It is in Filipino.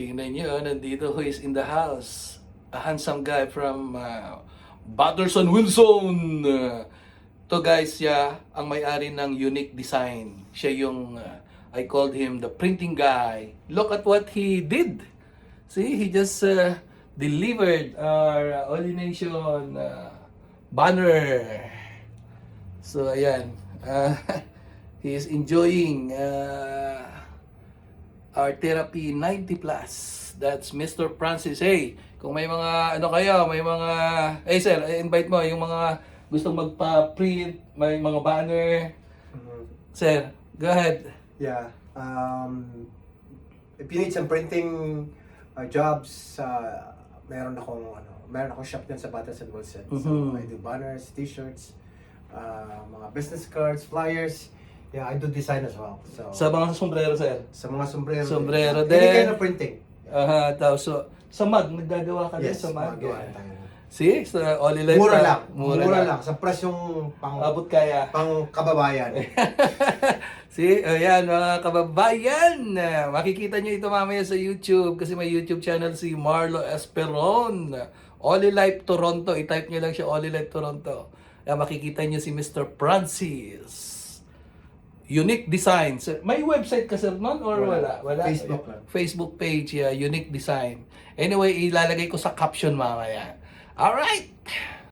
Tingnan nyo, nandito who is in the house. A handsome guy from Batterson Wilson. To guys, siya ang may-ari ng Unique Design. Siya yung, I called him the printing guy. Look at what he did. See, he just delivered our Holy Nation banner. So, ayan. He is enjoying our therapy 90 plus. That's Mr. Francis. Hey, kung may mga ano kayo, may mga hey sir, invite mo yung mga gustong magpa-print, may mga banner. Sir, go ahead. Yeah. If you need some printing jobs, meron akong shop din sa Batterson Wilson. So I do banners, t-shirts, mga business cards, flyers. Yeah, I do design as well. So Sa mga sombrero, sir. sa mga sombrero. Sombrero Any din. kind of printing. Tapos so, sa mag, naggagawa ka din Yes, sa mag. magawa tayo. See, sa Holy Life. Mura lang. Mura lang. Sa price yung Abot kaya. pang kababayan. See, ayan mga kababayan, makikita nyo ito mamaya sa YouTube kasi may YouTube channel si Marlo Esperon. Holy Life Toronto, i-type nyo lang siya Holy Life Toronto. Makikita nyo si Mr. Francis. Unique Designs. May website ka sir nun or wala? Facebook lang. Facebook page, Unique Design. Anyway, ilalagay ko sa caption mamaya. Alright!